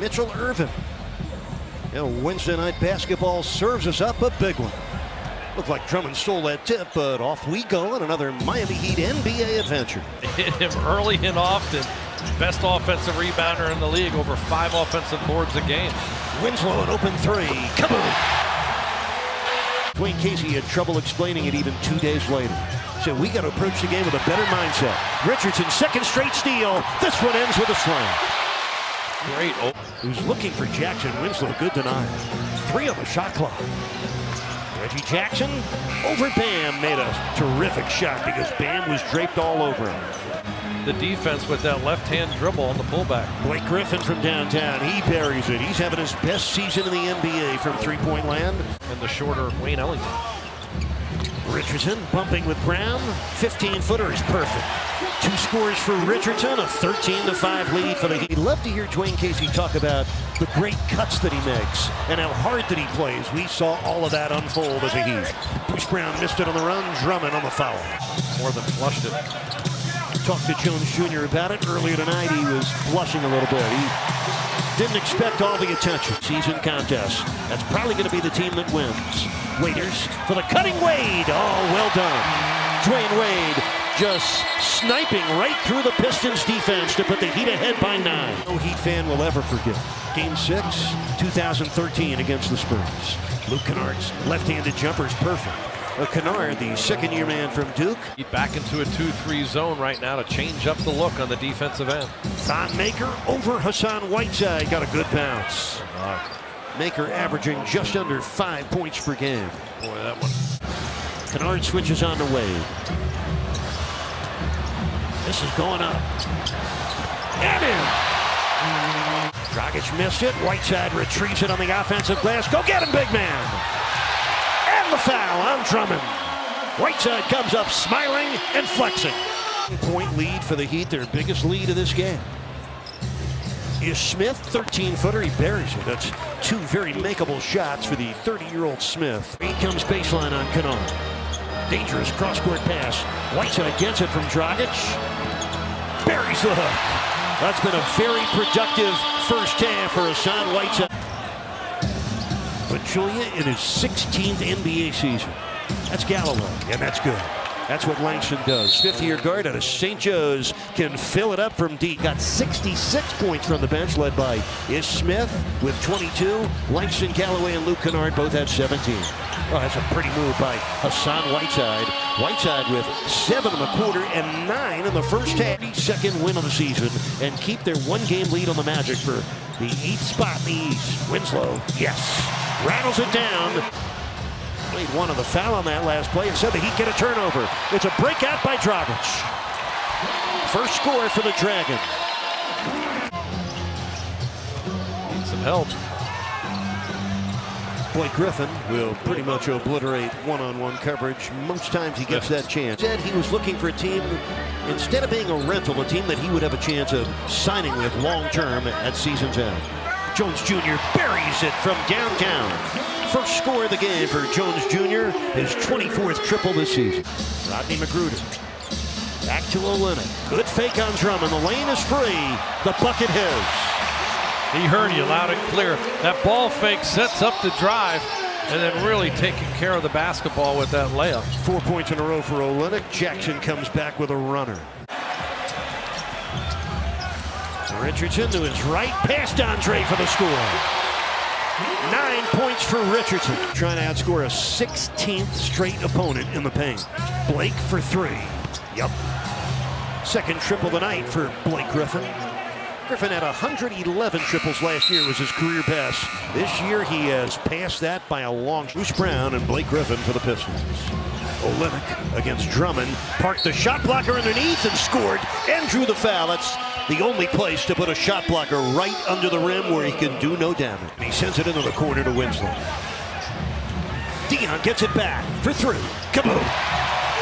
Mitchell Irvin. Wednesday night basketball serves us up a big one. Looked like Drummond stole that tip, but off we go on another Miami Heat NBA adventure. Hit him early and often. Best offensive rebounder in the league, over 5 offensive boards a game. Winslow an open three. Kaboom! Dwayne Casey had trouble explaining it even 2 days later. So we got to approach the game with a better mindset. Richardson, second straight steal. This one ends with a slam. Great. Who's looking for Jackson. Winslow, good denial. 3 on the shot clock. Reggie Jackson over Bam, made a terrific shot because Bam was draped all over him. The defense with that left-hand dribble on the pullback. Blake Griffin from downtown, he buries it. He's having his best season in the NBA from three-point land. And the shorter Wayne Ellington. Richardson bumping with Brown. 15-footer is perfect. 2 scores for Richardson, a 13-5 lead for the Heat. Love to hear Dwayne Casey talk about the great cuts that he makes and how hard that he plays. We saw all of that unfold as a Heat. Bruce Brown missed it on the run. Drummond on the foul. More than flushed it. Talked to Jones Jr. about it earlier tonight. He was blushing a little bit. He didn't expect all the attention. Season contest. That's probably going to be the team that wins. Waiters for the cutting Wade. Oh, well done. Dwayne Wade just sniping right through the Pistons defense to put the Heat ahead by 9. No Heat fan will ever forget. Game 6, 2013 against the Spurs. Luke Kennard's left-handed jumper is perfect. Kennard, the second-year man from Duke. Back into a 2-3 zone right now to change up the look on the defensive end. Thon Maker over Hassan Whiteside. Got a good bounce. Maker averaging just under 5 points per game. Boy, that one. Kennard switches on to Wade. This is going up. And in. Dragic missed it. Whiteside retrieves it on the offensive glass. Go get him, big man. And the foul on Drummond. Whiteside comes up smiling and flexing. Point lead for the Heat, their biggest lead of this game. Is Smith, 13-footer, he buries it. That's 2 very makeable shots for the 30-year-old Smith. Here comes baseline on Kennard. Dangerous cross-court pass. Whiteside gets it from Dragic. Buries the hook. That's been a very productive first half for Hassan Whiteside. But Julia in his 16th NBA season. That's Galloway, and that's good. That's what Langston does. 50-year guard out of St. Joe's can fill it up from deep. Got 66 points from the bench, led by Ish Smith with 22. Langston, Galloway, and Luke Kennard both had 17. Oh, that's a pretty move by Hassan Whiteside. Whiteside with 7.25 and 9 in the first half. 32nd win of the season and keep their 1-game lead on the Magic for the 8th spot in the East. Winslow, yes, rattles it down. Played one of the foul on that last play and said that he'd get a turnover. It's a breakout by Dragic. First score for the Dragon. Need some help. Blake Griffin will pretty much obliterate one-on-one coverage. Most times he gets that chance. Said he was looking for a team, instead of being a rental, a team that he would have a chance of signing with long-term at season's end. Jones Jr. buries it from downtown. First score of the game for Jones Jr., his 24th triple this season. Rodney McGruder. Back to Olynyk. Good fake on Drummond. The lane is free. The bucket his. He heard you loud and clear. That ball fake sets up the drive and then really taking care of the basketball with that layup. 4 points in a row for Olynyk. Jackson comes back with a runner. Richardson to his right, past Andre for the score. 9 points for Richardson. Trying to outscore a 16th straight opponent in the paint. Blake for 3. Yep. Second triple tonight for Blake Griffin. Griffin had 111 triples last year, was his career best. This year he has passed that by a long. Bruce Brown and Blake Griffin for the Pistons. Olynyk against Drummond. Parked the shot blocker underneath and scored and drew the foul. That's the only place to put a shot blocker right under the rim where he can do no damage. And he sends it into the corner to Winslow. Dion gets it back for 3. Kaboom!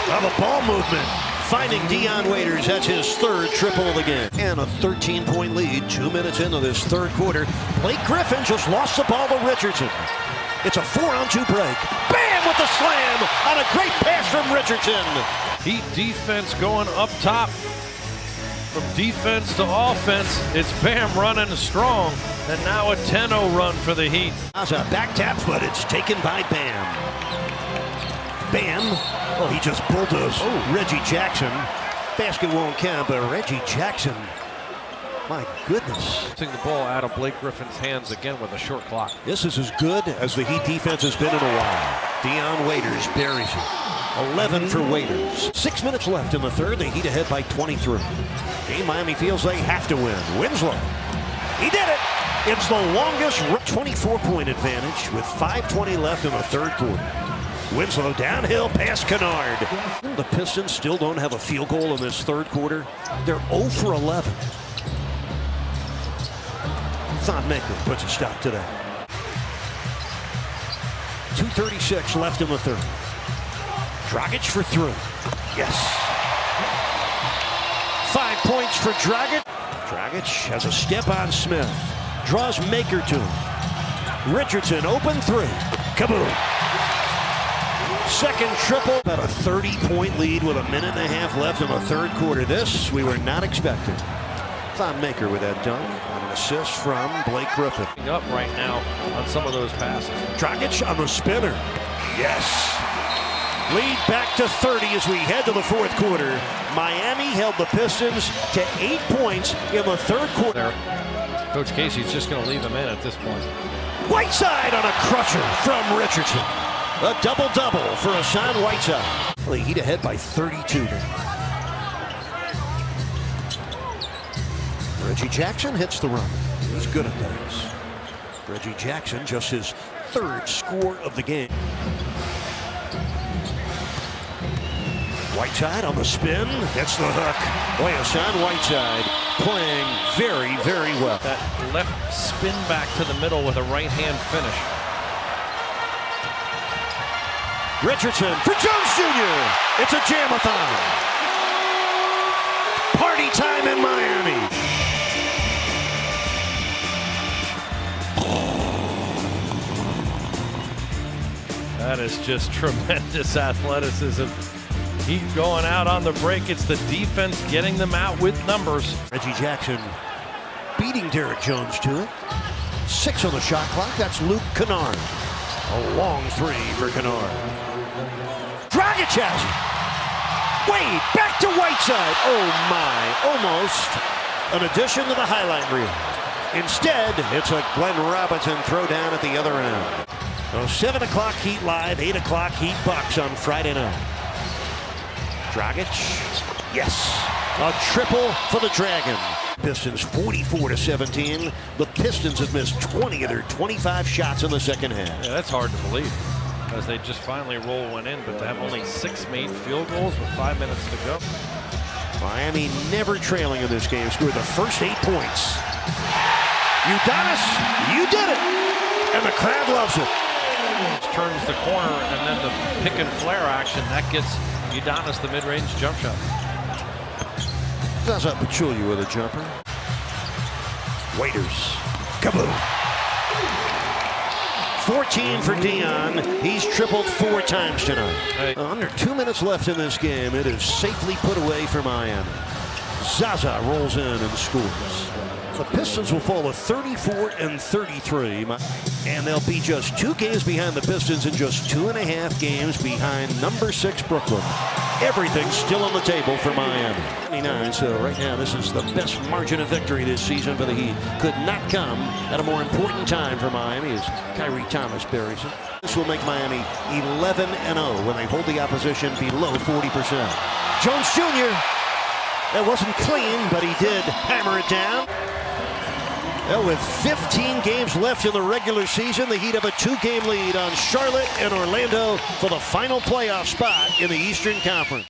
Now the ball movement. Finding Dion Waiters, that's his 3rd triple of the game. And a 13-point lead, 2 minutes into this 3rd quarter. Blake Griffin just lost the ball to Richardson. It's a 4-on-2 break. Bam with the slam on a great pass from Richardson. Heat defense going up top. From defense to offense, it's Bam running strong, and now a 10-0 run for the Heat. Back tap, but it's taken by Bam. Bam, oh, he just bulldozed Reggie Jackson. Basket won't count, but Reggie Jackson, my goodness. Taking the ball out of Blake Griffin's hands again with a short clock. This is as good as the Heat defense has been in a while. Dion Waiters buries it. 11 for Waiters. 6 minutes left in the third. The Heat ahead by 23. Game Miami feels they have to win. Winslow, he did it. It's the longest 24-point advantage with 5:20 left in the third quarter. Winslow downhill past Kennard. The Pistons still don't have a field goal in this third quarter. They're 0 for 11. Thon Maker puts a stop to that. 2:36 left in the third. Dragic for three. Yes. 5 points for Dragic. Dragic has a step on Smith. Draws Maker to him. Richardson open three. Kaboom. Second triple. About a 30-point lead with a minute and a half left in the third quarter. This we were not expecting. Thon Maker with that dunk. An assist from Blake Griffin. Up right now on some of those passes. Dragic on the spinner. Yes. Lead back to 30 as we head to the fourth quarter. Miami held the Pistons to 8 points in the third quarter. Coach Casey's just going to leave him in at this point. Whiteside on a crusher from Richardson. A double-double for Hassan Whiteside. The Heat ahead by 32 now. Reggie Jackson hits the run. He's good at those. Reggie Jackson, just his third score of the game. Whiteside on the spin. Hits the hook. Boy, Hassan Whiteside playing very, very well. That left spin back to the middle with a right-hand finish. Richardson for Jones Jr. It's a jam-a-thon. Party time in Miami. That is just tremendous athleticism. Heat going out on the break. It's the defense getting them out with numbers. Reggie Jackson beating Derrick Jones to it. 6 on the shot clock. That's Luke Kennard. A long three for Kennard. Dragic has it. Wade back to Whiteside. Oh my, almost an addition to the highlight reel. Instead, it's a Glenn Robinson throwdown at the other end. So 7 o'clock Heat Live, 8 o'clock Heat Bucks on Friday night. Dragic, yes, a triple for the Dragon. Pistons 44-17. The Pistons have missed 20 of their 25 shots in the second half. Yeah, that's hard to believe, as they just finally roll one in, but they have only 6 made field goals with 5 minutes to go. Miami never trailing in this game, scored the first 8 points. Udonis, you did it, and the crowd loves it. Turns the corner, and then the pick and flare action that gets Udonis the mid-range jump shot. Zaza Pachulia with a jumper. Waiters, kaboom. 14 for Dion. He's tripled 4 times tonight. Hey. Under 2 minutes left in this game. It is safely put away for Miami. Zaza rolls in and scores. The Pistons will fall to 34-33, and they'll be just 2 games behind the Pistons and just 2.5 games behind number 6 Brooklyn. Everything's still on the table for Miami. 29, so right now this is the best margin of victory this season for the Heat. Could not come at a more important time for Miami as Kyrie Thomas buries it. This will make Miami 11-0 when they hold the opposition below 40%. Jones Jr. That wasn't clean, but he did hammer it down. Well, with 15 games left in the regular season, the Heat have a 2-game lead on Charlotte and Orlando for the final playoff spot in the Eastern Conference.